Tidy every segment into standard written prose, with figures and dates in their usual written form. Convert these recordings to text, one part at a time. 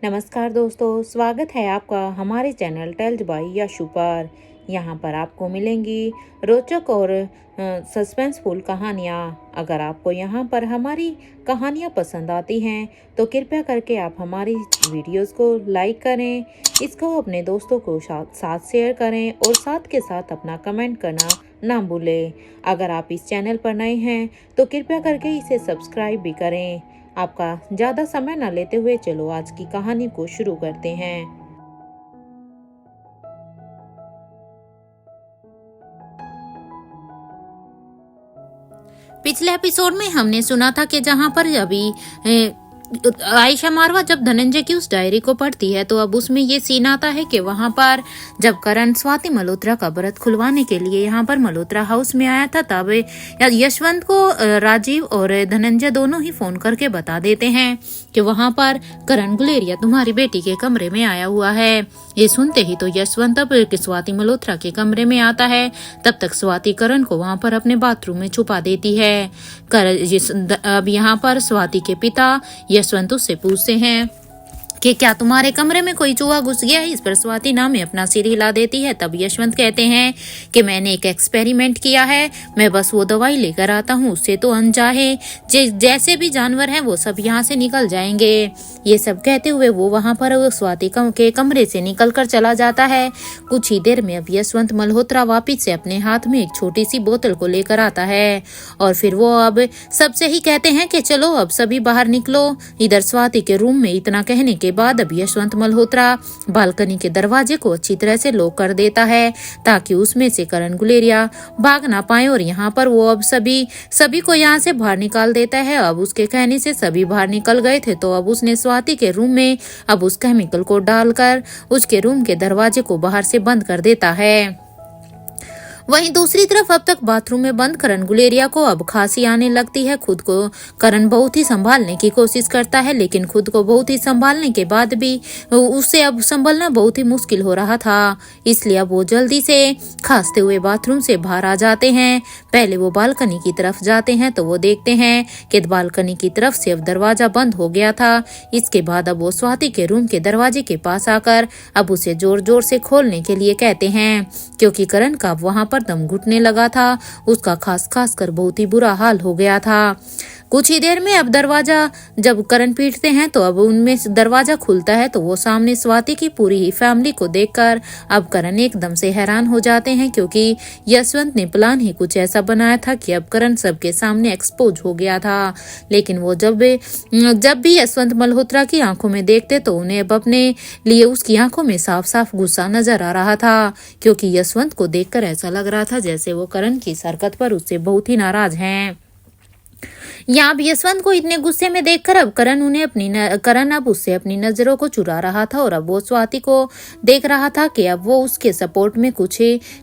नमस्कार दोस्तों, स्वागत है आपका हमारे चैनल टेल्स बाय यशु पर। यहाँ पर आपको मिलेंगी रोचक और सस्पेंसफुल कहानियाँ। अगर आपको यहाँ पर हमारी कहानियाँ पसंद आती हैं तो कृपया करके आप हमारी वीडियोस को लाइक करें, इसको अपने दोस्तों को साथ शेयर करें और साथ के साथ अपना कमेंट करना ना भूलें। अगर आप इस चैनल पर नए हैं तो कृपया करके इसे सब्सक्राइब भी करें। आपका ज़्यादा समय न लेते हुए चलो आज की कहानी को शुरू करते हैं। पिछले एपिसोड में हमने सुना था कि जहां पर अभी आयशा मारवा जब धनंजय की उस डायरी को पढ़ती है तो अब उसमें ये सीन आता है कि वहां पर जब करण स्वाति मल्होत्रा का व्रत खुलवाने के लिए यहाँ पर मल्होत्रा हाउस में आया था तब यशवंत को राजीव और धनंजय दोनों ही फोन करके बता देते हैं कि वहां पर करण गुलेरिया तुम्हारी बेटी के कमरे में आया हुआ है। ये सुनते ही तो यशवंत अब स्वाति मल्होत्रा के कमरे में आता है। तब तक स्वाति करण को वहां पर अपने बाथरूम में छुपा देती है। अब यहाँ पर स्वाति के पिता यशवंत उससे पूछते हैं कि क्या तुम्हारे कमरे में कोई चूहा घुस गया है। इस पर स्वाति ना में अपना सिर हिला देती है। तब यशवंत कहते हैं कि मैंने एक एक्सपेरिमेंट किया है, मैं बस वो दवाई लेकर आता हूँ, उससे तो अनचाहे जैसे भी जानवर हैं वो सब यहाँ से निकल जाएंगे। ये सब कहते हुए वो वहां पर स्वाति के कमरे से निकलकर चला जाता है। कुछ ही देर में अब यशवंत मल्होत्रा वापिस से अपने हाथ में एक छोटी सी बोतल को लेकर आता है और फिर वो अब सबसे ही कहते हैं कि चलो अब सभी बाहर निकलो। इधर स्वाति के रूम में इतना कहने के बाद अब यशवंत मल्होत्रा बालकनी के दरवाजे को अच्छी तरह से लॉक कर देता है ताकि उसमें से करण गुलेरिया भाग ना पाए। और यहाँ पर वो अब सभी को यहाँ से बाहर निकाल देता है। अब उसके कहने से सभी बाहर निकल गए थे तो अब उसने स्वाति के रूम में अब उस केमिकल को डालकर उसके रूम के दरवाजे को बाहर से बंद कर देता है। वहीं दूसरी तरफ अब तक बाथरूम में बंद करण गुलेरिया को अब खांसी आने लगती है। खुद को करण बहुत ही संभालने की कोशिश करता है लेकिन खुद को बहुत ही संभालने के बाद भी उससे अब संभलना बहुत ही मुश्किल हो रहा था। इसलिए अब वो जल्दी से खांसते हुए बाथरूम से बाहर आ जाते हैं। पहले वो बालकनी की तरफ जाते हैं तो वो देखते हैं कि बालकनी की तरफ से अब दरवाजा बंद हो गया था। इसके बाद अब वो स्वाति के रूम के दरवाजे के पास आकर अब उसे जोर जोर से खोलने के लिए कहते हैं क्योंकि करण का वहां पर दम घुटने लगा था। उसका खास कर बहुत ही बुरा हाल हो गया था। कुछ ही देर में अब दरवाजा जब करण पीटते हैं तो अब उनमें दरवाजा खुलता है तो वो सामने स्वाति की पूरी ही फैमिली को देखकर अब करण एकदम से हैरान हो जाते हैं क्योंकि यशवंत ने प्लान ही कुछ ऐसा बनाया था कि अब करण सबके सामने एक्सपोज हो गया था। लेकिन वो जब भी यशवंत मल्होत्रा की आंखों में देखते तो उन्हें अब अपने लिए उसकी आंखों में साफ साफ गुस्सा नजर आ रहा था क्योंकि यशवंत को देखकर ऐसा लग रहा था जैसे वो करण की हरकत पर उससे बहुत ही नाराज हैं। यहाँ अब यशवंत को इतने गुस्से में देखकर अब करण अब उससे अपनी नजरों को चुरा रहा था और अब वो स्वाति को देख रहा था कि अब वो उसके सपोर्ट में कुछ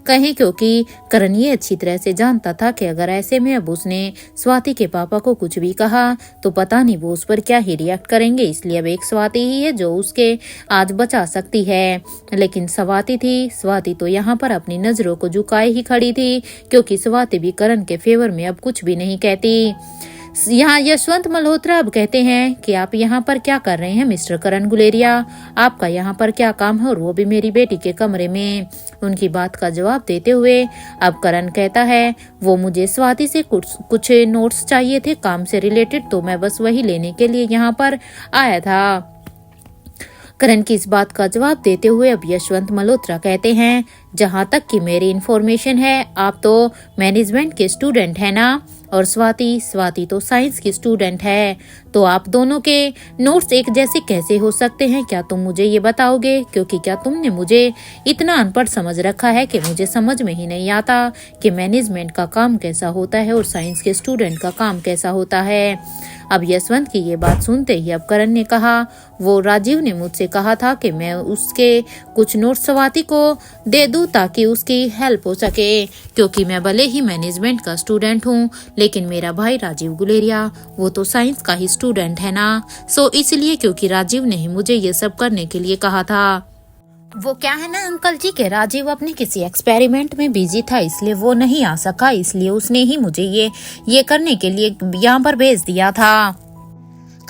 कहे क्योंकि करण ये अच्छी तरह से जानता था कि अगर ऐसे में अब उसने स्वाति के पापा को कुछ भी कहा तो पता नहीं वो उस पर क्या ही रिएक्ट करेंगे। इसलिए अब एक स्वाति ही है जो उसके आज बचा सकती है। लेकिन स्वाति तो यहाँ पर अपनी नजरों को झुकाए ही खड़ी थी क्योंकि स्वाति भी करण के फेवर में अब कुछ भी नहीं कहती। यहाँ यशवंत मल्होत्रा अब कहते हैं कि आप यहाँ पर क्या कर रहे हैं मिस्टर करण गुलेरिया, आपका यहाँ पर क्या काम है और वो भी मेरी बेटी के कमरे में। उनकी बात का जवाब देते हुए अब करण कहता है वो मुझे स्वाति से कुछ नोट्स चाहिए थे काम से रिलेटेड तो मैं बस वही लेने के लिए यहाँ पर आया था। करण की इस बात का जवाब देते हुए अब यशवंत मल्होत्रा कहते हैं जहां तक कि मेरी इन्फॉर्मेशन है आप तो मैनेजमेंट के स्टूडेंट है ना, और स्वाति तो साइंस की स्टूडेंट है, तो आप दोनों के नोट्स एक जैसे कैसे हो सकते हैं, क्या तुम मुझे ये बताओगे? क्योंकि क्या तुमने मुझे इतना अनपढ़ समझ रखा है कि मुझे समझ में ही नहीं आता कि मैनेजमेंट का काम कैसा होता है और साइंस के स्टूडेंट का काम कैसा होता है। अब यशवंत की ये बात सुनते ही अब करण ने कहा वो राजीव ने मुझसे कहा था कि मैं उसके कुछ नोट्स स्वाति को दे दूं ताकि उसकी हेल्प हो सके क्योंकि मैं भले ही मैनेजमेंट का स्टूडेंट हूं लेकिन मेरा भाई राजीव गुलेरिया वो तो साइंस का ही स्टूडेंट है ना, सो इसलिए क्योंकि राजीव ने ही मुझे ये सब करने के लिए कहा था। वो क्या है ना अंकल जी के राजीव अपने किसी एक्सपेरिमेंट में बिजी था इसलिए वो नहीं आ सका, इसलिए उसने ही मुझे ये करने के लिए यहाँ पर भेज दिया था।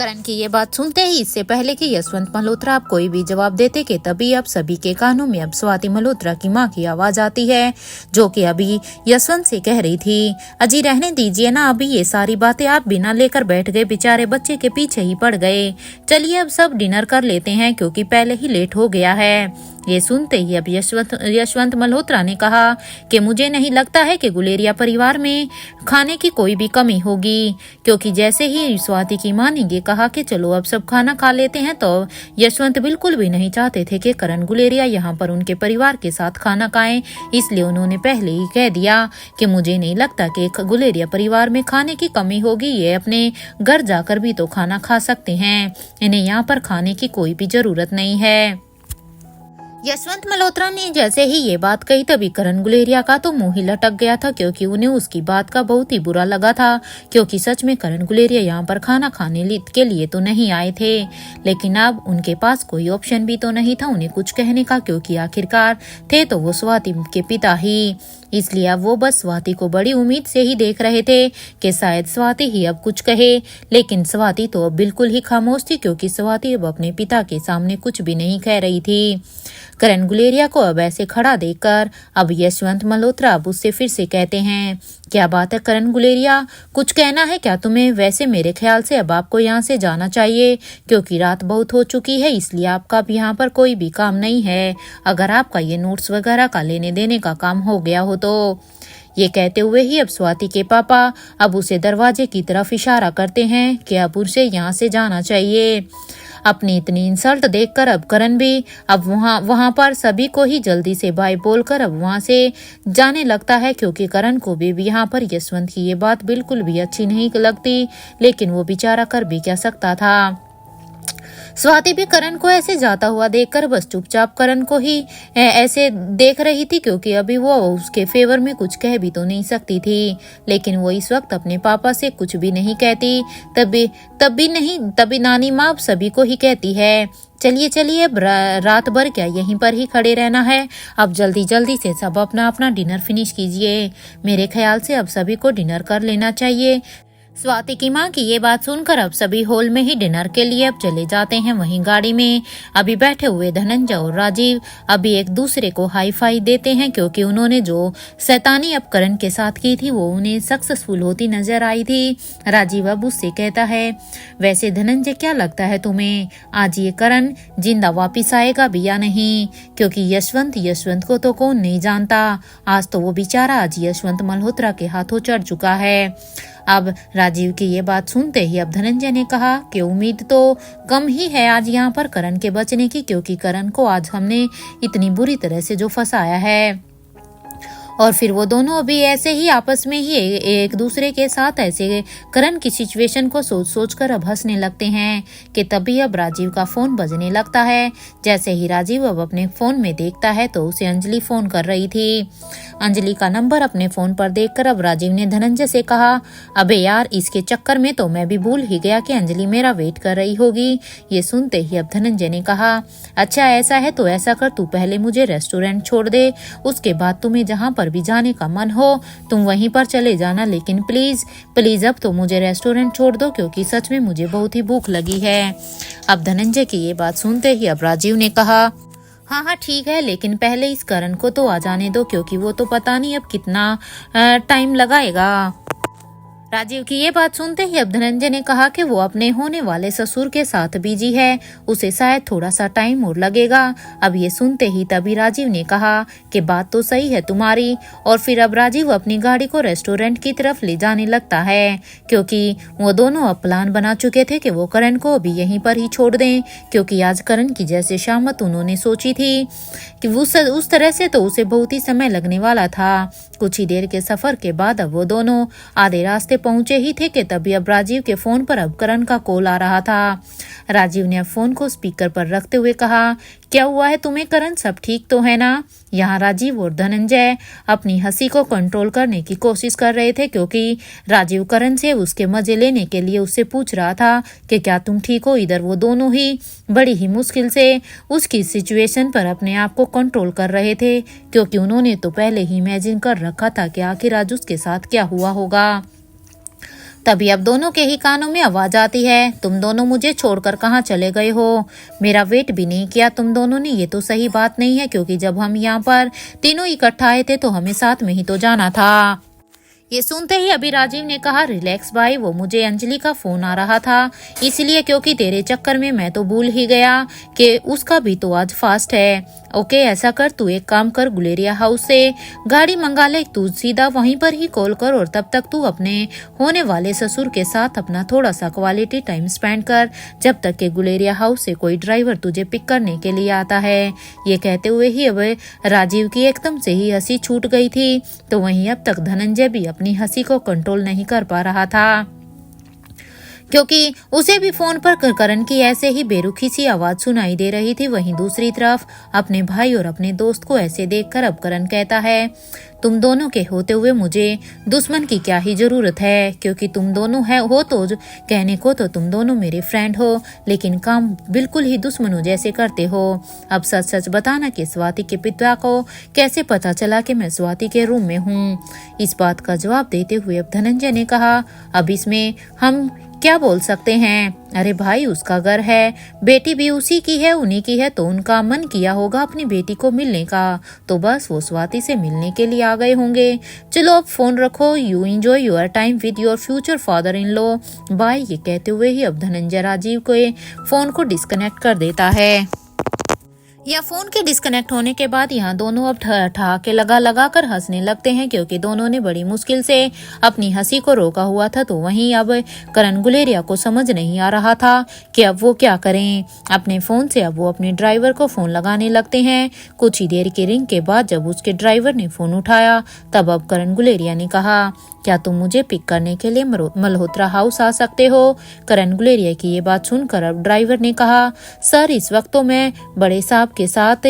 करण की ये बात सुनते ही इससे पहले कि यशवंत मल्होत्रा अब कोई भी जवाब देते कि तभी अब सभी के कानों में अब स्वाति मल्होत्रा की माँ की आवाज आती है, जो कि अभी यशवंत से कह रही थी, अजी रहने दीजिए ना, अभी ये सारी बातें आप बिना लेकर बैठ गए, बेचारे बच्चे के पीछे ही पड़ गए। चलिए अब सब डिनर कर लेते हैं क्योंकि पहले ही लेट हो गया है। ये सुनते ही अब यशवंत मल्होत्रा ने कहा कि मुझे नहीं लगता है कि गुलेरिया परिवार में खाने की कोई भी कमी होगी, क्योंकि जैसे ही स्वाति की माँ ने ये कहा कि चलो अब सब खाना खा लेते हैं, तो यशवंत बिल्कुल भी नहीं चाहते थे कि करण गुलेरिया यहाँ पर उनके परिवार के साथ खाना खाएं, इसलिए उन्होंने पहले ही कह दिया कि मुझे नहीं लगता कि गुलेरिया परिवार में खाने की कमी होगी, ये अपने घर जाकर भी तो खाना खा सकते हैं, इन्हें यहाँ पर खाने की कोई भी जरूरत नहीं है। यशवंत मल्होत्रा ने जैसे ही ये बात कही तभी करण गुलेरिया का तो मुंह ही लटक गया था, क्योंकि उन्हें उसकी बात का बहुत ही बुरा लगा था, क्योंकि सच में करण गुलेरिया यहाँ पर खाना खाने के लिए तो नहीं आए थे, लेकिन अब उनके पास कोई ऑप्शन भी तो नहीं था उन्हें कुछ कहने का, क्योंकि आखिरकार थे तो वो स्वाति के पिता ही, इसलिए अब वो बस स्वाति को बड़ी उम्मीद से ही देख रहे थे कि शायद स्वाति ही अब कुछ कहे, लेकिन स्वाति तो अब बिल्कुल ही खामोश थी, क्योंकि स्वाति अब अपने पिता के सामने कुछ भी नहीं कह रही थी। करण गुलेरिया को अब ऐसे खड़ा देखकर अब यशवंत मल्होत्रा अब उससे फिर से कहते हैं, क्या बात है करण गुलेरिया, कुछ कहना है क्या तुम्हें? वैसे मेरे ख्याल से अब आपको यहाँ से जाना चाहिए, क्योंकि रात बहुत हो चुकी है, इसलिए आपका अब यहाँ पर कोई भी काम नहीं है, अगर आपका ये नोट्स वगैरह का लेने देने का काम हो गया हो तो। ये कहते हुए ही अब स्वाति के पापा अब उसे दरवाजे की तरफ इशारा करते हैं कि अब उसे यहाँ से जाना चाहिए। अपनी इतनी इंसल्ट देखकर अब करण भी अब वहां पर सभी को ही जल्दी से बाय बोलकर अब वहां से जाने लगता है, क्योंकि करण को भी यहाँ पर यशवंत की ये बात बिल्कुल भी अच्छी नहीं लगती, लेकिन वो बेचारा कर भी क्या सकता था। स्वाति भी करण को ऐसे जाता हुआ देखकर बस चुपचाप करण को ही ऐसे देख रही थी, क्योंकि अभी वो उसके फेवर में कुछ कह भी तो नहीं सकती थी, लेकिन वो इस वक्त अपने पापा से कुछ भी नहीं कहती। तभी नानी माँ सभी को ही कहती है, चलिए चलिए अब रात भर क्या यहीं पर ही खड़े रहना है, अब जल्दी जल्दी से सब अपना अपना डिनर फिनिश कीजिए, मेरे ख्याल से अब सभी को डिनर कर लेना चाहिए। स्वाति की माँ की ये बात सुनकर अब सभी हॉल में ही डिनर के लिए अब चले जाते हैं। वहीं गाड़ी में अभी बैठे हुए धनंजय और राजीव अभी एक दूसरे को हाई फाई देते हैं, क्योंकि उन्होंने जो शैतानी अब करण के साथ की थी वो उन्हें सक्सेसफुल होती नजर आई थी। राजीव अब उससे कहता है, वैसे धनंजय क्या लगता है तुम्हें, आज ये करण जिंदा वापिस आएगा भी या नहीं? क्योंकि यशवंत को तो कौन नहीं जानता, आज तो वो बेचारा आज यशवंत मल्होत्रा के हाथों चढ़ चुका है। अब राजीव की ये बात सुनते ही अब धनंजय ने कहा कि उम्मीद तो कम ही है आज यहाँ पर करण के बचने की, क्योंकि करण को आज हमने इतनी बुरी तरह से जो फंसाया है। और फिर वो दोनों अभी ऐसे ही आपस में ही एक दूसरे के साथ ऐसे करण की सिचुएशन को सोच कर अब हंसने लगते हैं कि तभी अब राजीव का फोन बजने लगता है। जैसे ही राजीव अब अपने फोन में देखता है तो उसे अंजलि फोन कर रही थी। अंजलि का नंबर अपने फोन पर देखकर अब राजीव ने धनंजय से कहा, अबे यार इसके चक्कर में तो मैं भी भूल ही गया कि अंजलि मेरा वेट कर रही होगी। ये सुनते ही अब धनंजय ने कहा, अच्छा ऐसा है तो ऐसा कर, तू पहले मुझे रेस्टोरेंट छोड़ दे, उसके बाद तुम्हें जहाँ पर भी जाने का मन हो तुम वहीं पर चले जाना, लेकिन प्लीज प्लीज अब तो मुझे रेस्टोरेंट छोड़ दो, क्योंकि सच में मुझे बहुत ही भूख लगी है। अब धनंजय की ये बात सुनते ही अब राजीव ने कहा, हाँ ठीक है, लेकिन पहले इस करण को तो आ जाने दो, क्योंकि वो तो पता नहीं अब कितना टाइम लगाएगा। राजीव की ये बात सुनते ही अब धनंजय ने कहा कि वो अपने होने वाले ससुर के साथ बिजी है, उसे शायद थोड़ा सा टाइम और लगेगा। अब ये सुनते ही तभी राजीव ने कहा कि बात तो सही है तुम्हारी, और फिर अब राजीव अपनी गाड़ी को रेस्टोरेंट की तरफ ले जाने लगता है, क्योंकि वो दोनों अब प्लान बना चुके थे कि वो करण को भी यहीं पर ही छोड़ दें, क्योंकि आज करण की जैसे शामत उन्होंने सोची थी कि उस तरह से तो उसे बहुत ही समय लगने वाला था। कुछ ही देर के सफर के बाद अब वो दोनों आधे रास्ते पहुंचे ही थे कि तभी अब राजीव के फोन पर अब करण का कॉल आ रहा था। राजीव ने अब फोन को स्पीकर पर रखते हुए कहा, क्या हुआ है तुम्हें करण, सब ठीक तो है ना? यहाँ राजीव और धनंजय अपनी हंसी को कंट्रोल करने की कोशिश कर रहे थे, क्योंकि राजीव करण से उसके मजे लेने के लिए उससे पूछ रहा था कि क्या तुम ठीक हो। इधर वो दोनों ही बड़ी ही मुश्किल से उसकी सिचुएशन पर अपने आप को कंट्रोल कर रहे थे, क्योंकि उन्होंने तो पहले ही इमेजिन कर रखा था कि आखिर आज उसके साथ क्या हुआ होगा। तभी अब दोनों के ही कानों में आवाज आती है, तुम दोनों मुझे छोड़कर कहाँ चले गए हो? मेरा वेट भी नहीं किया तुम दोनों ने, ये तो सही बात नहीं है, क्योंकि जब हम यहाँ पर तीनों इकट्ठा आए थे तो हमें साथ में ही तो जाना था। ये सुनते ही अभी राजीव ने कहा, रिलैक्स भाई, वो मुझे अंजलि का फोन आ रहा था इसलिए, क्योंकि तेरे चक्कर में मैं तो भूल ही गया कि उसका भी तो आज फास्ट है। ओके, ऐसा कर, तू एक काम कर, गुलेरिया हाउस से गाड़ी मंगा ले, तू सीधा वहीं पर ही कॉल कर और तब तक तू अपने होने वाले ससुर के साथ अपना थोड़ा सा क्वालिटी टाइम स्पेंड कर, जब तक के गुलेरिया हाउस से कोई ड्राइवर तुझे पिक करने के लिए आता है। ये कहते हुए ही अब राजीव की एकदम से ही हंसी छूट गई थी, तो वहीं अब तक धनंजय भी अपनी हंसी को कंट्रोल नहीं कर पा रहा था, क्योंकि उसे भी फोन पर करण की ऐसे ही बेरुखी सी आवाज सुनाई दे रही थी। वहीं दूसरी तरफ अपने भाई और अपने दोस्त को ऐसे देखकर अब करण कहता है, तुम दोनों के होते हुए मुझे दुश्मन की क्या ही जरूरत है, क्योंकि तुम दोनों हो तो कहने को तो तुम दोनों मेरे फ्रेंड हो, लेकिन काम बिल्कुल ही दुश्मनों जैसे करते हो। अब सच सच बताना कि स्वाति के पिता को कैसे पता चला कि मैं स्वाति के रूम में हूँ? इस बात का जवाब देते हुए अब धनंजय ने कहा, अब इसमें हम क्या बोल सकते हैं? अरे भाई, उसका घर है, बेटी भी उसी की है, उन्हीं की है, तो उनका मन किया होगा अपनी बेटी को मिलने का, तो बस वो स्वाति से मिलने के लिए आ गए होंगे। चलो अब फोन रखो, you enjoy your time with your future father in law, bye. ये कहते हुए ही अब धनंजय राजीव को फोन को डिस्कनेक्ट कर देता है। या फोन के डिस्कनेक्ट होने के बाद यहाँ दोनों अब ठहाके लगा कर हंसने लगते हैं, क्योंकि दोनों ने बड़ी मुश्किल से अपनी हंसी को रोका हुआ था। तो वहीं अब करण गुलेरिया को समझ नहीं आ रहा था कि अब वो क्या करें। अपने फोन से अब वो अपने ड्राइवर को फोन लगाने लगते हैं। कुछ ही देर की रिंग के बाद जब उसके ड्राइवर ने फोन उठाया, तब अब करण गुलेरिया ने कहा, क्या तुम मुझे पिक करने के लिए मल्होत्रा हाउस आ सकते हो? करण गुलेरिया की ये बात सुनकर अब ड्राइवर ने कहा, सर इस वक्त तो मैं बड़े साहब के साथ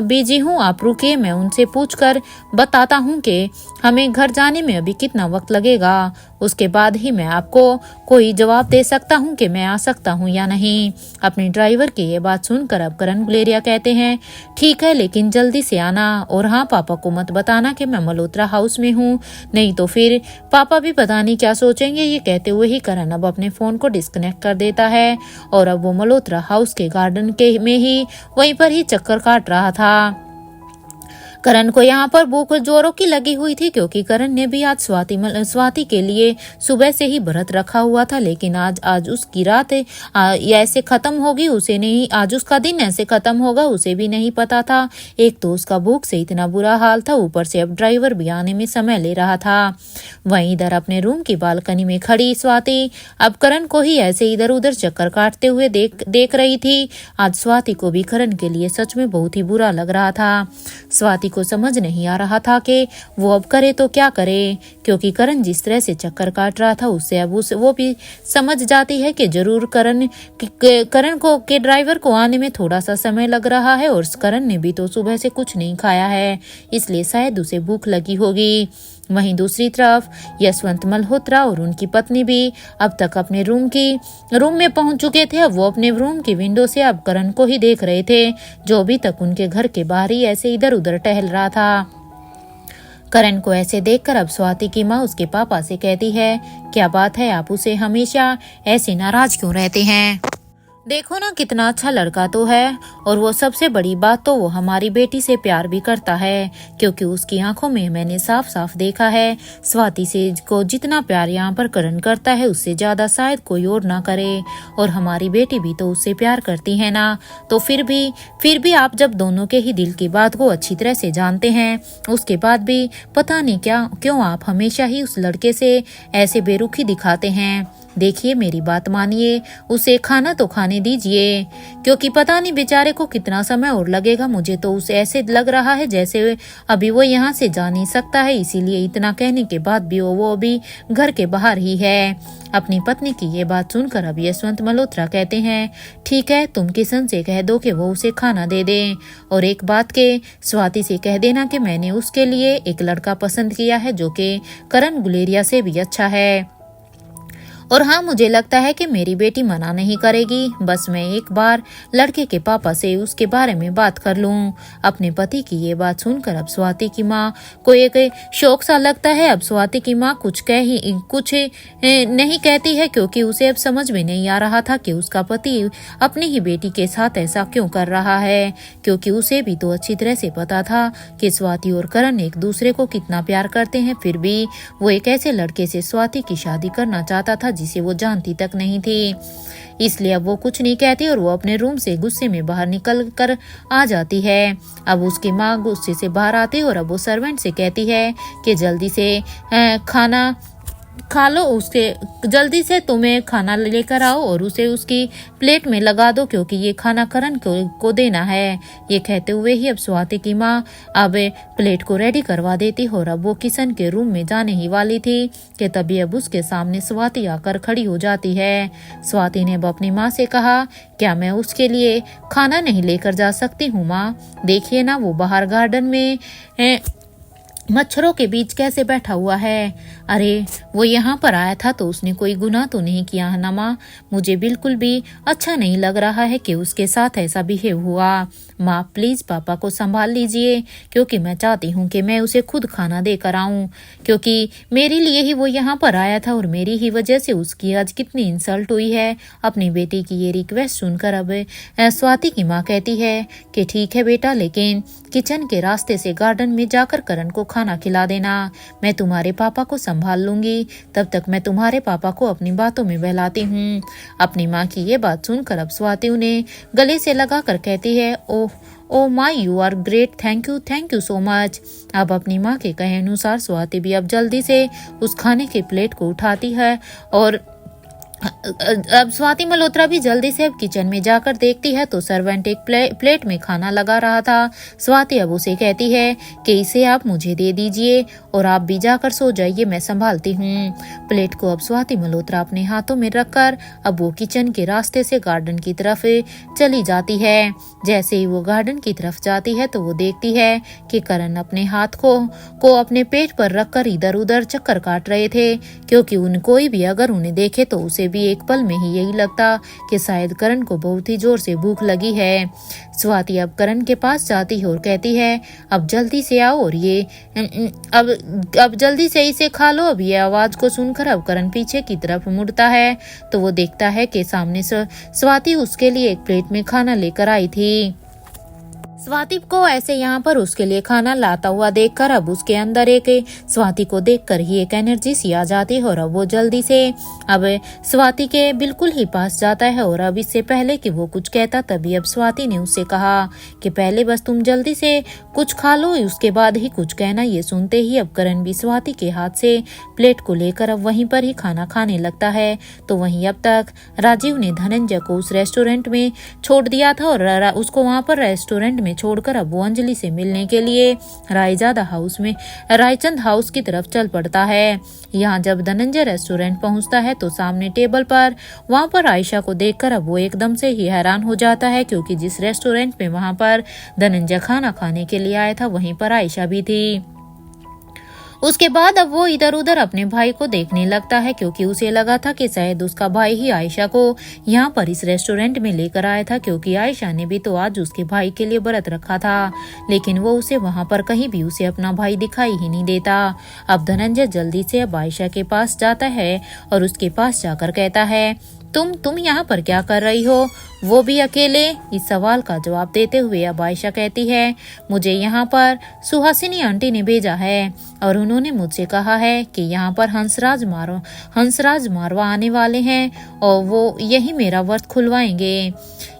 बिजी हूँ, आप रुकिए, मैं उनसे पूछकर बताता हूँ कि हमें घर जाने में अभी कितना वक्त लगेगा, उसके बाद ही मैं आपको कोई जवाब दे सकता हूँ कि मैं आ सकता हूँ या नहीं। अपने ड्राइवर की ये बात सुनकर अब करण गुलेरिया कहते हैं, ठीक है, लेकिन जल्दी से आना, और हाँ, पापा को मत बताना कि मैं मल्होत्रा हाउस में हूँ, नहीं तो फिर पापा भी पता नहीं क्या सोचेंगे। ये कहते हुए ही करण अब अपने फोन को डिस्कनेक्ट कर देता है और अब वो मल्होत्रा हाउस के गार्डन के में ही वहीं पर ही चक्कर काट रहा था। करण को यहाँ पर भूख जोरों की लगी हुई थी, क्योंकि करण ने भी आज स्वाति के लिए सुबह से ही व्रत रखा हुआ था, लेकिन आज उसकी रात ऐसे खत्म होगी उसे नहीं, आज उसका दिन ऐसे खत्म होगा उसे भी नहीं पता था। एक तो उसका भूख से इतना बुरा हाल था, ऊपर से अब ड्राइवर भी आने में समय ले रहा था। वहीं इधर अपने रूम की बालकनी में खड़ी स्वाति अब करण को ही ऐसे इधर उधर चक्कर काटते हुए देख रही थी। आज स्वाति को भी करण के लिए सच में बहुत ही बुरा लग रहा था। स्वाति को समझ नहीं आ रहा था कि वो अब करे तो क्या करे, क्योंकि करण जिस तरह से चक्कर काट रहा था उससे अब वो भी समझ जाती है कि जरूर करण को के ड्राइवर को आने में थोड़ा सा समय लग रहा है, और करण ने भी तो सुबह से कुछ नहीं खाया है, इसलिए शायद उसे भूख लगी होगी। वहीं दूसरी तरफ यशवंत मल्होत्रा और उनकी पत्नी भी अब तक अपने रूम में पहुंच चुके थे। अब वो अपने रूम की विंडो से अब करण को ही देख रहे थे, जो अभी तक उनके घर के बाहर ही ऐसे इधर उधर टहल रहा था। करण को ऐसे देखकर अब स्वाति की माँ उसके पापा से कहती है, क्या बात है, आप उसे हमेशा ऐसे नाराज क्यों रहते हैं? देखो ना, कितना अच्छा लड़का तो है, और वो सबसे बड़ी बात तो वो हमारी बेटी से प्यार भी करता है, क्योंकि उसकी आंखों में मैंने साफ साफ देखा है स्वाति से को जितना प्यार यहाँ पर करण करता है उससे ज्यादा शायद कोई और ना करे, और हमारी बेटी भी तो उससे प्यार करती है ना। तो फिर भी आप जब दोनों के ही दिल की बात को अच्छी तरह से जानते हैं, उसके बाद भी पता नहीं क्यों आप हमेशा ही उस लड़के से ऐसे बेरुखी दिखाते हैं। देखिए, मेरी बात मानिए, उसे खाना तो खाने दीजिए, क्योंकि पता नहीं बेचारे को कितना समय और लगेगा। मुझे तो उसे ऐसे लग रहा है जैसे अभी वो यहाँ से जा नहीं सकता है, इसीलिए इतना कहने के बाद भी वो अभी घर के बाहर ही है। अपनी पत्नी की ये बात सुनकर अब यशवंत मल्होत्रा कहते हैं, ठीक है, तुम किशन से कह दो कि वो उसे खाना दे दे, और एक बात के स्वाति से कह देना कि मैंने उसके लिए एक लड़का पसंद किया है जो कि करण गुलेरिया से भी अच्छा है। और हाँ, मुझे लगता है कि मेरी बेटी मना नहीं करेगी। बस मैं एक बार लड़के के पापा से उसके बारे में बात कर लूं। अपने पति की ये बात सुनकर अब स्वाति की माँ को एक शौक सा लगता है। अब स्वाति की माँ कुछ नहीं कहती है, क्योंकि उसे अब समझ में नहीं आ रहा था कि उसका पति अपनी ही बेटी के साथ ऐसा क्यों कर रहा है, क्योंकि उसे भी तो अच्छी तरह से पता था कि स्वाति और करण एक दूसरे को कितना प्यार करते हैं। फिर भी वो एक ऐसे लड़के से स्वाति की शादी करना चाहता था जिसे वो जानती तक नहीं थी। इसलिए अब वो कुछ नहीं कहती और वो अपने रूम से गुस्से में बाहर निकल कर आ जाती है। अब उसकी माँ गुस्से से बाहर आती है और अब वो सर्वेंट से कहती है कि जल्दी से खाना खा लो, उसके जल्दी से तुम्हें खाना लेकर आओ और उसे उसकी प्लेट में लगा दो, क्योंकि ये खाना करण को देना है। ये कहते हुए ही अब स्वाति की माँ अब प्लेट को रेडी करवा देती और अब वो किचन के रूम में जाने ही वाली थी कि तभी अब उसके सामने स्वाति आकर खड़ी हो जाती है। स्वाति ने अब अपनी माँ से कहा, क्या मैं उसके लिए खाना नहीं लेकर जा सकती हूँ माँ? देखिए ना, वो बाहर गार्डन में मच्छरों के बीच कैसे बैठा हुआ है। अरे, वो यहाँ पर आया था तो उसने कोई गुनाह तो नहीं किया है ना माँ? मुझे बिल्कुल भी अच्छा नहीं लग रहा है कि उसके साथ ऐसा बिहेव हुआ। माँ प्लीज पापा को संभाल लीजिए, क्योंकि मैं चाहती हूँ कि मैं उसे खुद खाना देकर आऊँ, क्योंकि मेरे लिए ही वो यहाँ पर आया था और मेरी ही वजह से उसकी आज कितनी इंसल्ट हुई है। अपनी बेटी की ये रिक्वेस्ट सुनकर अब स्वाति की माँ कहती है कि ठीक है बेटा, लेकिन किचन के रास्ते से गार्डन में जाकर करण को खाना खिला देना। मैं तुम्हारे पापा को संभाल लूंगी, तब तक मैं तुम्हारे पापा को अपनी बातों में बहलाती हूँ। अपनी माँ की ये बात सुनकर अब स्वाति उन्हें गले से लगाकर कहती है, oh my, you are great, thank you so much. अब अपनी माँ के कहे अनुसार स्वाति भी अब जल्दी से उस खाने के प्लेट को उठाती है और अब स्वाति मल्होत्रा भी जल्दी से अब किचन में जाकर देखती है तो सर्वेंट एक प्लेट में खाना लगा रहा था। स्वाति अब उसे कहती है कि इसे आप मुझे दे दीजिए और आप भी जाकर सो जाइए, मैं संभालती हूँ। प्लेट को अब स्वाति मल्होत्रा अपने हाथों में रखकर अब वो किचन के रास्ते से गार्डन की तरफ चली जाती है। जैसे ही वो गार्डन की तरफ जाती है तो वो देखती है कि करण अपने हाथ को अपने पेट पर रखकर इधर उधर चक्कर काट रहे थे, क्योंकि कोई भी अगर उन्हें देखे तो उसे भी एक पल में ही यही लगता कि शायद करण को बहुत ही जोर से भूख लगी है। स्वाति अब करण के पास जाती है और कहती है, अब जल्दी से आओ और ये अब जल्दी से इसे खा लो। अब ये आवाज को सुनकर अब करण पीछे की तरफ मुड़ता है तो वो देखता है कि सामने से स्वाति उसके लिए एक प्लेट में खाना लेकर आई थी। स्वाति को ऐसे यहाँ पर उसके लिए खाना लाता हुआ देखकर अब उसके अंदर स्वाति को देखकर ही एक एनर्जी सी आ जाती है और अब वो जल्दी से अब स्वाति के बिल्कुल ही पास जाता है और अब इससे पहले कि वो कुछ कहता तभी अब स्वाति ने उससे कहा कि पहले बस तुम जल्दी से कुछ खा लो, उसके बाद ही कुछ कहना। ये सुनते ही अब करण भी स्वाति के हाथ से प्लेट को लेकर अब वहीं पर ही खाना खाने लगता है। तो वहीं अब तक राजीव ने धनंजय को उस रेस्टोरेंट में छोड़ दिया था और उसको वहां पर रेस्टोरेंट में छोड़कर अब वो अंजलि से मिलने के लिए रायचंद हाउस की तरफ चल पड़ता है। यहाँ जब धनंजय रेस्टोरेंट पहुंचता है तो सामने टेबल पर वहां पर आयशा को देखकर अब वो एकदम से ही हैरान हो जाता है, क्योंकि जिस रेस्टोरेंट में वहां पर धनंजय खाना खाने के लिए आया था वहीं पर आयशा भी थी। उसके बाद अब वो इधर उधर अपने भाई को देखने लगता है, क्योंकि उसे लगा था कि शायद उसका भाई ही आयशा को यहाँ पर इस रेस्टोरेंट में लेकर आया था, क्योंकि आयशा ने भी तो आज उसके भाई के लिए व्रत रखा था, लेकिन वो उसे वहाँ पर कहीं भी उसे अपना भाई दिखाई ही नहीं देता। अब धनंजय जल्दी से अब आयशा के पास जाता है और उसके पास जाकर कहता है, तुम यहाँ पर क्या कर रही हो, वो भी अकेले? इस सवाल का जवाब देते हुए अब आयशा कहती है, मुझे यहाँ पर सुहासिनी आंटी ने भेजा है और उन्होंने मुझसे कहा है कि यहाँ पर हंसराज मारवा आने वाले हैं और वो यही मेरा व्रत खुलवाएंगे,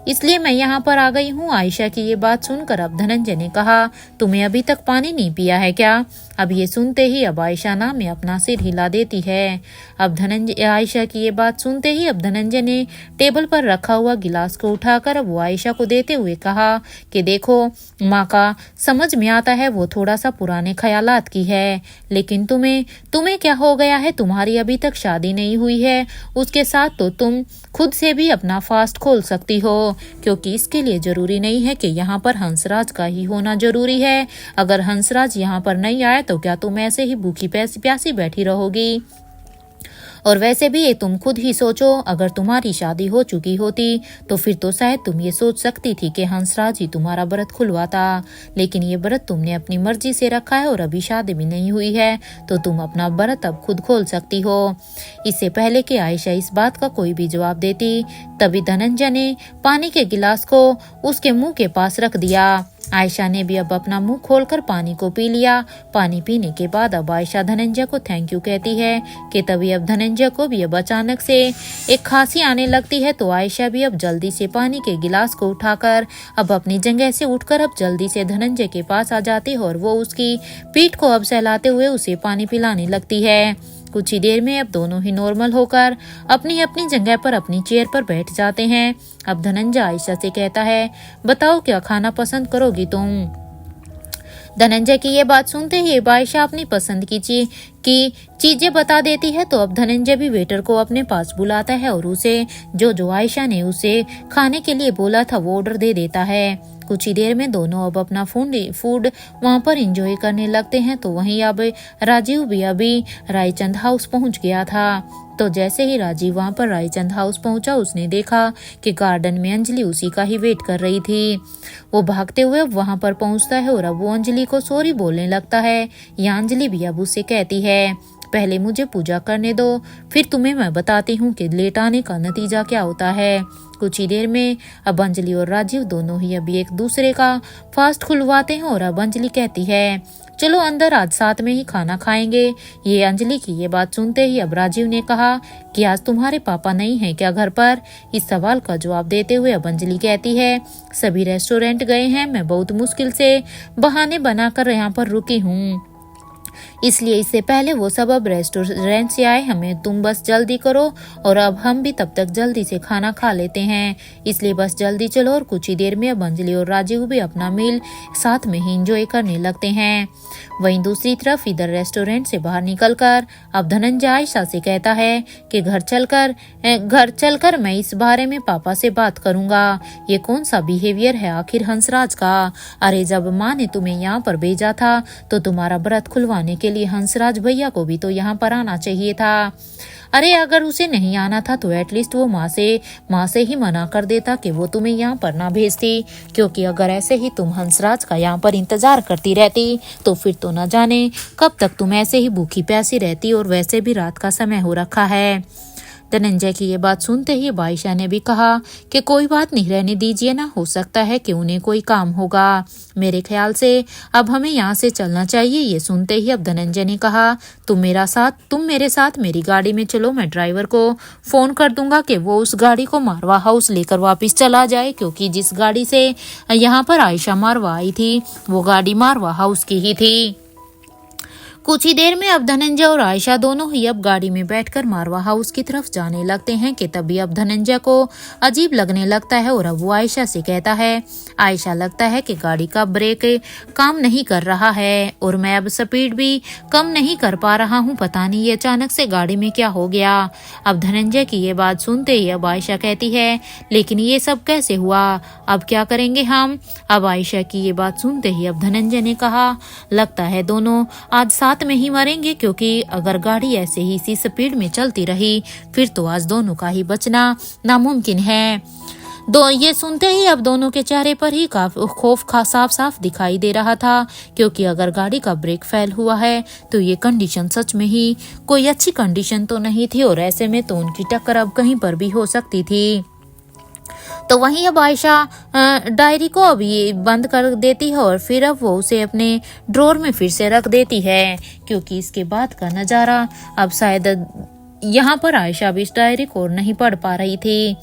इसलिए मैं यहाँ पर आ गई हूँ। आयशा की ये बात सुनकर अब धनंजय ने कहा, तुम्हें अभी तक पानी नहीं पिया है क्या? अब ये सुनते ही अब आयशा ना में अपना सिर हिला देती है। अब आयशा की ये बात सुनते ही अब धनंजय ने टेबल पर रखा हुआ गिलास को उठाकर अब वो आयशा को देते हुए कहा कि देखो, माँ का समझ में आता है वो थोड़ा सा पुराने ख्यालात की है, लेकिन तुम्हें क्या हो गया है? तुम्हारी अभी तक शादी नहीं हुई है, उसके साथ तो तुम खुद से भी अपना फास्ट खोल सकती हो, क्योंकि इसके लिए जरूरी नहीं है कि यहाँ पर हंसराज का ही होना जरूरी है। अगर हंसराज यहाँ पर नहीं आया तो क्या तुम ऐसे ही भूखी प्यासी बैठी रहोगी? और वैसे भी ये तुम खुद ही सोचो, अगर तुम्हारी शादी हो चुकी होती तो फिर तो शायद तुम ये सोच सकती थी कि हंसराज ही तुम्हारा व्रत खुलवाता, लेकिन ये व्रत तुमने अपनी मर्जी से रखा है और अभी शादी भी नहीं हुई है, तो तुम अपना व्रत अब खुद खोल सकती हो। इससे पहले कि आयशा इस बात का कोई भी जवाब देती, तभी धनंजय ने पानी के गिलास को उसके मुंह के पास रख दिया। आयशा ने भी अब अपना मुंह खोलकर पानी को पी लिया। पानी पीने के बाद अब आयशा धनंजय को थैंक यू कहती है कि तभी अब धनंजय को भी अब अचानक से एक खांसी आने लगती है, तो आयशा भी अब जल्दी से पानी के गिलास को उठाकर अब अपनी जगह से उठकर अब जल्दी से धनंजय के पास आ जाती है और वो उसकी पीठ को अब सहलाते हुए उसे पानी पिलाने लगती है। कुछ ही देर में अब दोनों ही नॉर्मल होकर अपनी अपनी जगह पर अपनी चेयर पर बैठ जाते हैं। अब धनंजय आयशा से कहता है, बताओ क्या खाना पसंद करोगी तुम। धनंजय की ये बात सुनते ही आयशा अपनी पसंद की चीजें बता देती है, तो अब धनंजय भी वेटर को अपने पास बुलाता है और उसे जो आयशा ने उसे खाने के लिए बोला था वो ऑर्डर दे देता है। कुछ ही देर में दोनों अब अपना फूड वहां पर एंजॉय करने लगते हैं। तो वहीं अब राजीव भी अभी रायचंद हाउस पहुंच गया था। तो जैसे ही राजीव वहां पर रायचंद हाउस पहुंचा, उसने देखा कि गार्डन में अंजलि उसी का ही वेट कर रही थी। वो भागते हुए अब वहां पर पहुंचता है और अब वो अंजलि को सॉरी बोलने लगता है। यहाँ अंजलि भी अब उससे कहती है, पहले मुझे पूजा करने दो, फिर तुम्हें मैं बताती हूँ कि लेट आने का नतीजा क्या होता है। कुछ ही देर में अब अंजलि और राजीव दोनों ही अभी एक दूसरे का फास्ट खुलवाते हैं और अब अंजलि कहती है, चलो अंदर आज साथ में ही खाना खाएंगे। ये अंजलि की ये बात सुनते ही अब राजीव ने कहा कि आज तुम्हारे पापा नहीं है क्या घर पर। इस सवाल का जवाब देते हुए अब अंजलि कहती है, सभी रेस्टोरेंट गए हैं, मैं बहुत मुश्किल से बहाने बनाकर यहाँ पर रुकी हूँ, इसलिए इससे पहले वो सब अब रेस्टोरेंट से आए, हमें तुम बस जल्दी करो और अब हम भी तब तक जल्दी से खाना खा लेते हैं, इसलिए बस जल्दी चलो। और कुछ ही देर में अब अंजलि और राजीव भी अपना मील साथ में ही एंजॉय करने लगते हैं। वहीं दूसरी तरफ इधर रेस्टोरेंट से बाहर निकलकर अब धनंजय आयशा से कहता है कि घर चलकर मैं इस बारे में पापा से बात करूंगा। ये कौन सा बिहेवियर है आखिर हंसराज का। अरे जब माँ ने तुम्हें यहाँ पर भेजा था तो तुम्हारा व्रत खुलवाने के लिए हंसराज भैया को भी तो यहाँ पर आना चाहिए था। अरे अगर उसे नहीं आना था तो एटलीस्ट वो माँ से ही मना कर देता कि वो तुम्हें यहाँ पर ना भेजती, क्योंकि अगर ऐसे ही तुम हंसराज का यहाँ पर इंतजार करती रहती तो फिर तो न जाने कब तक तुम ऐसे ही भूखी प्यासी रहती, और वैसे भी रात का समय हो रखा है। धनंजय की ये बात सुनते ही आयशा ने भी कहा कि कोई बात नहीं, रहने दीजिए ना, हो सकता है कि उन्हें कोई काम होगा, मेरे ख्याल से अब हमें यहाँ से चलना चाहिए। ये सुनते ही अब धनंजय ने कहा, तुम मेरे साथ मेरी गाड़ी में चलो, मैं ड्राइवर को फोन कर दूंगा कि वो उस गाड़ी को मारवा हाउस लेकर वापस चला जाए, क्योंकि जिस गाड़ी से यहाँ पर आयशा मारवा आई थी वो गाड़ी मारवा हाउस की ही थी। कुछ ही देर में अब धनंजय और आयशा दोनों ही अब गाड़ी में बैठकर मारवा हाउस की तरफ जाने लगते हैं कि तभी अब धनंजय को अजीब लगने लगता है और अब वो आयशा से कहता है, आयशा लगता है कि गाड़ी का ब्रेक काम नहीं कर रहा है और मैं अब स्पीड भी कम नहीं कर पा रहा हूँ, पता नहीं ये अचानक से गाड़ी में क्या हो गया। अब धनंजय की ये बात सुनते ही अब आयशा कहती है, लेकिन ये सब कैसे हुआ, अब क्या करेंगे हम। अब आयशा की ये बात सुनते ही अब धनंजय ने कहा, लगता है दोनों आज साथ में ही मरेंगे, क्योंकि अगर गाड़ी ऐसे ही इसी स्पीड में चलती रही फिर तो आज दोनों का ही बचना नामुमकिन है। ये सुनते ही अब दोनों के चेहरे पर ही खौफ साफ दिखाई दे रहा था, क्योंकि अगर गाड़ी का ब्रेक फेल हुआ है तो ये कंडीशन सच में ही कोई अच्छी कंडीशन तो नहीं थी, और ऐसे में तो उनकी टक्कर अब कहीं पर भी हो सकती थी। तो वहीं अब आयशा डायरी को अब ये बंद कर देती है और फिर अब वो उसे अपने ड्रॉर में फिर से रख देती है, क्योंकि इसके बाद का नज़ारा अब शायद यहाँ पर आयशा अब इस डायरी को नहीं पढ़ पा रही थी।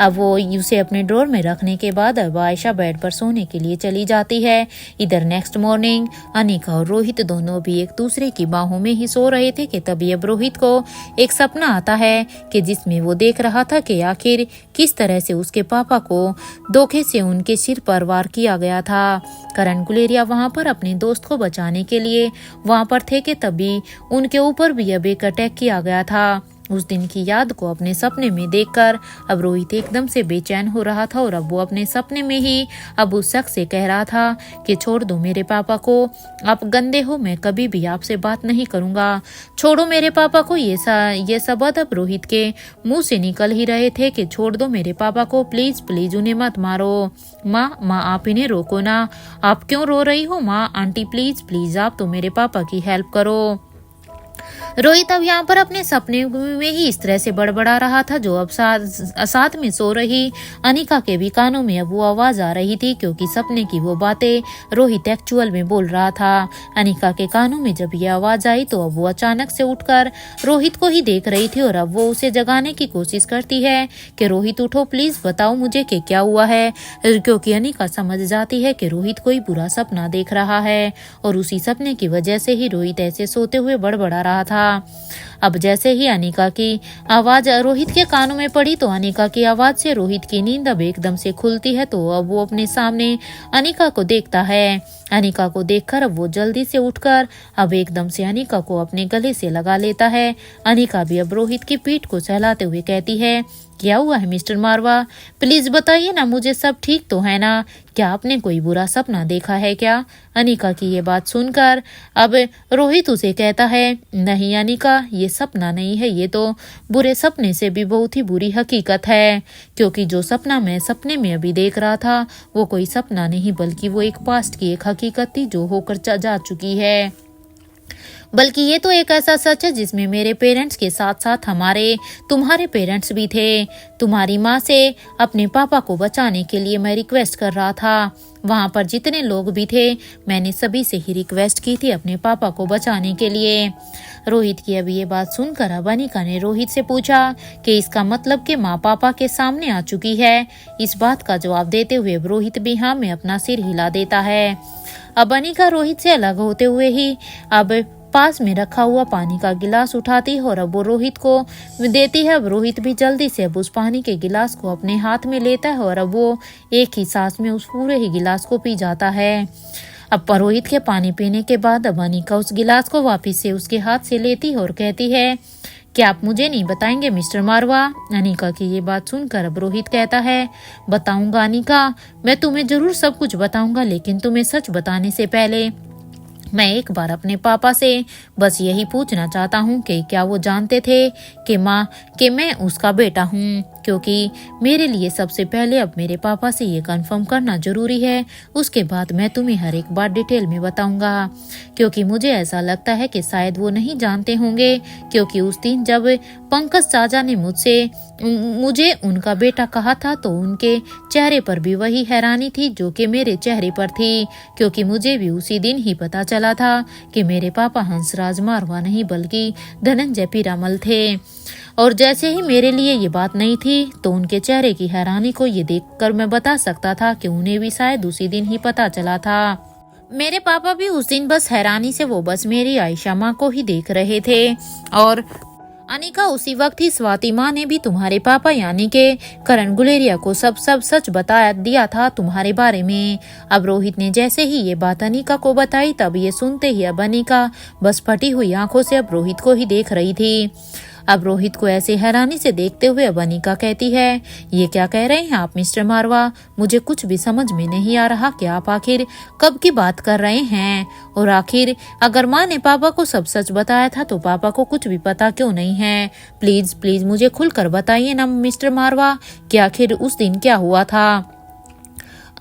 अब वो उसे अपने ड्रॉर में रखने के बाद अब आयशा बेड पर सोने के लिए चली जाती है। इधर नेक्स्ट मॉर्निंग अनिका और रोहित दोनों भी एक दूसरे की बाहों में ही सो रहे थे कि तभी अब रोहित को एक सपना आता है कि जिसमें वो देख रहा था कि आखिर किस तरह से उसके पापा को धोखे से उनके सिर पर वार किया गया था। करण गुलेरिया वहां पर अपने दोस्त को बचाने के लिए वहां पर थे कि तभी उनके ऊपर भी अब एक अटैक किया गया था। उस दिन की याद को अपने सपने में देखकर अब रोहित एकदम से बेचैन हो रहा था और अब वो अपने सपने में ही अब उस शख्स से कह रहा था कि छोड़ दो मेरे पापा को, आप गंदे हो, मैं कभी भी आपसे बात नहीं करूंगा, छोड़ो मेरे पापा को। ये शब्द अब रोहित के मुंह से निकल ही रहे थे कि छोड़ दो मेरे पापा को, प्लीज प्लीज उन्हें मत मारो। माँ आप इन्हें रोको ना, आप क्यों रो रही हो माँ, आंटी प्लीज प्लीज आप तो मेरे पापा की हेल्प करो। रोहित अब यहाँ पर अपने सपने में ही इस तरह से बड़बड़ा रहा था जो अब साथ में सो रही अनिका के भी कानों में अब वो आवाज आ रही थी, क्योंकि सपने की वो बातें रोहित एक्चुअल में बोल रहा था। अनिका के कानों में जब ये आवाज आई तो अब वो अचानक से उठकर रोहित को ही देख रही थी और अब वो उसे जगाने की कोशिश करती है कि रोहित उठो, प्लीज बताओ मुझे कि क्या हुआ है, क्योंकि अनिका समझ जाती है कि रोहित कोई बुरा सपना देख रहा है और उसी सपने की वजह से ही रोहित ऐसे सोते हुए बड़बड़ा रहा था। अब जैसे ही अनिका की आवाज रोहित के कानों में पड़ी तो अनिका की आवाज से रोहित की नींद अब एकदम से खुलती है, तो अब वो अपने सामने अनिका को देखता है। अनिका को देखकर अब वो जल्दी से उठकर अब एकदम से अनिका को अपने गले से लगा लेता है। अनिका भी अब रोहित की पीठ को सहलाते हुए कहती है, क्या हुआ है मिस्टर मारवा, प्लीज बताइए ना मुझे, सब ठीक तो है ना, क्या आपने कोई बुरा सपना देखा है क्या। अनिका की ये बात सुनकर अब रोहित उसे कहता है, नहीं अनिका, ये सपना नहीं है, ये तो बुरे सपने से भी बहुत ही बुरी हकीकत है, क्योंकि जो सपना मैं सपने में अभी देख रहा था वो कोई सपना नहीं बल्कि वो एक पास्ट की एक हकीकत थी जो होकर जा चुकी है। बल्कि ये तो एक ऐसा सच है जिसमें मेरे पेरेंट्स के साथ साथ तुम्हारे पेरेंट्स भी थे। तुम्हारी माँ से अपने पापा को बचाने के लिए मैं रिक्वेस्ट कर रहा था। वहाँ पर जितने लोग भी थे मैंने सभी से ही रिक्वेस्ट की थी अपने पापा को बचाने के लिए। रोहित की अभी ये बात सुनकर अब अनिका ने रोहित से पूछा कि इसका मतलब कि माँ पापा के सामने आ चुकी है। इस बात का जवाब देते हुए रोहित भी हाँ में अपना सिर हिला देता है। अब अनिका रोहित से अलग होते हुए ही अब पास में रखा हुआ पानी का गिलास उठाती है और अब वो रोहित को देती है। अब रोहित भी जल्दी से अब उस पानी के गिलास को अपने हाथ में लेता है और अब वो एक ही सांस में उस पूरे ही गिलास को पी जाता है। अब रोहित के पानी पीने के बाद अब अनिका उस गिलास को वापस से उसके हाथ से लेती है और कहती है, क्या आप मुझे नहीं बताएंगे मिस्टर मारवा। अनिका की ये बात सुनकर अब रोहित कहता है, बताऊंगा अनिका, मैं तुम्हें जरूर सब कुछ बताऊंगा, लेकिन तुम्हें सच बताने से पहले मैं एक बार अपने पापा से बस यही पूछना चाहता हूँ कि क्या वो जानते थे कि मैं उसका बेटा हूँ, क्योंकि मेरे लिए सबसे पहले अब मेरे पापा से ये कंफर्म करना जरूरी है, उसके बाद मैं तुम्हें हर एक बात डिटेल में बताऊंगा, क्योंकि मुझे ऐसा लगता है कि शायद वो नहीं जानते होंगे, क्योंकि उस दिन जब पंकज चाचा ने मुझे उनका बेटा कहा था तो उनके चेहरे पर भी वही हैरानी थी जो कि मेरे चेहरे पर थी, क्योंकि मुझे भी उसी दिन ही पता चला था कि मेरे पापा हंसराज मारवा नहीं बल्कि धनंजय पीरामल थे। और जैसे ही मेरे लिए ये बात नहीं थी तो उनके चेहरे की हैरानी को ये देखकर मैं बता सकता था कि उन्हें भी शायद उसी दिन ही पता चला था। मेरे पापा भी उस दिन बस हैरानी से वो बस मेरी आयशा माँ को ही देख रहे थे। और अनिका, उसी वक्त ही स्वाति माँ ने भी तुम्हारे पापा यानी के करण गुलेरिया को सब सच बता दिया था तुम्हारे बारे में। अब रोहित ने जैसे ही ये बात अनिका को बताई तब ये सुनते ही अब अनिका बस फटी हुई आंखों से अब रोहित को ही देख रही थी। अब रोहित को ऐसे हैरानी से देखते हुए अब अनिका कहती है, ये क्या कह रहे हैं आप मिस्टर मारवा, मुझे कुछ भी समझ में नहीं आ रहा कि आप आखिर कब की बात कर रहे हैं, और आखिर अगर माँ ने पापा को सब सच बताया था तो पापा को कुछ भी पता क्यों नहीं है। प्लीज प्लीज मुझे खुलकर बताइए ना मिस्टर मारवा कि आखिर उस दिन क्या हुआ था।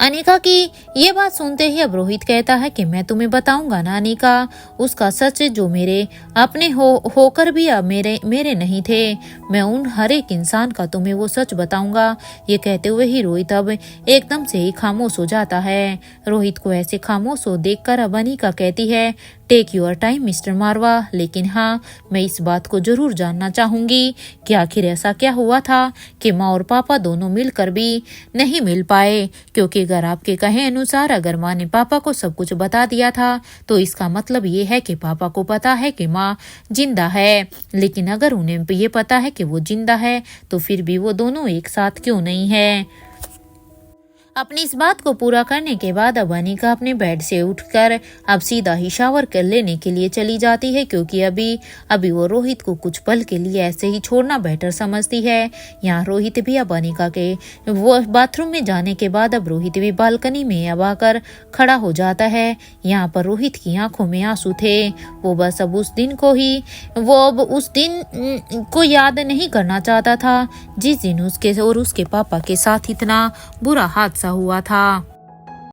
अनिका की ये बात सुनते ही अब रोहित कहता है कि मैं तुम्हें बताऊंगा ना अनिका, उसका सच जो मेरे अपने होकर भी अब मेरे नहीं थे, मैं उन हर एक इंसान का तुम्हें वो सच बताऊंगा। ये कहते हुए ही रोहित अब एकदम से ही खामोश हो जाता है। रोहित को ऐसे खामोश हो देखकर अब अनिका कहती है, टेक योर टाइम मिस्टर मारवा, लेकिन हाँ मैं इस बात को जरूर जानना चाहूंगी कि आखिर ऐसा क्या हुआ था कि माँ और पापा दोनों मिलकर भी नहीं मिल पाए, क्योंकि अगर आपके कहे अनुसार अगर माँ ने पापा को सब कुछ बता दिया था तो इसका मतलब ये है कि पापा को पता है कि माँ जिंदा है, लेकिन अगर उन्हें ये पता है कि वो जिंदा है तो फिर भी वो दोनों एक साथ क्यों नहीं है। अपनी इस बात को पूरा करने के बाद अब अनिका अपने बेड से उठकर अब सीधा ही शावर कर लेने के लिए चली जाती है, क्योंकि अभी वो रोहित को कुछ पल के लिए ऐसे ही छोड़ना बेटर समझती है। यहाँ रोहित भी अब अनिका के वो बाथरूम में जाने के बाद अब रोहित भी बालकनी में अब आकर खड़ा हो जाता है। यहाँ पर रोहित की आंखों में आंसू थे। वो बस अब उस दिन को याद नहीं करना चाहता था जिस दिन उसके और उसके पापा के साथ इतना बुरा हादसा हुआ था।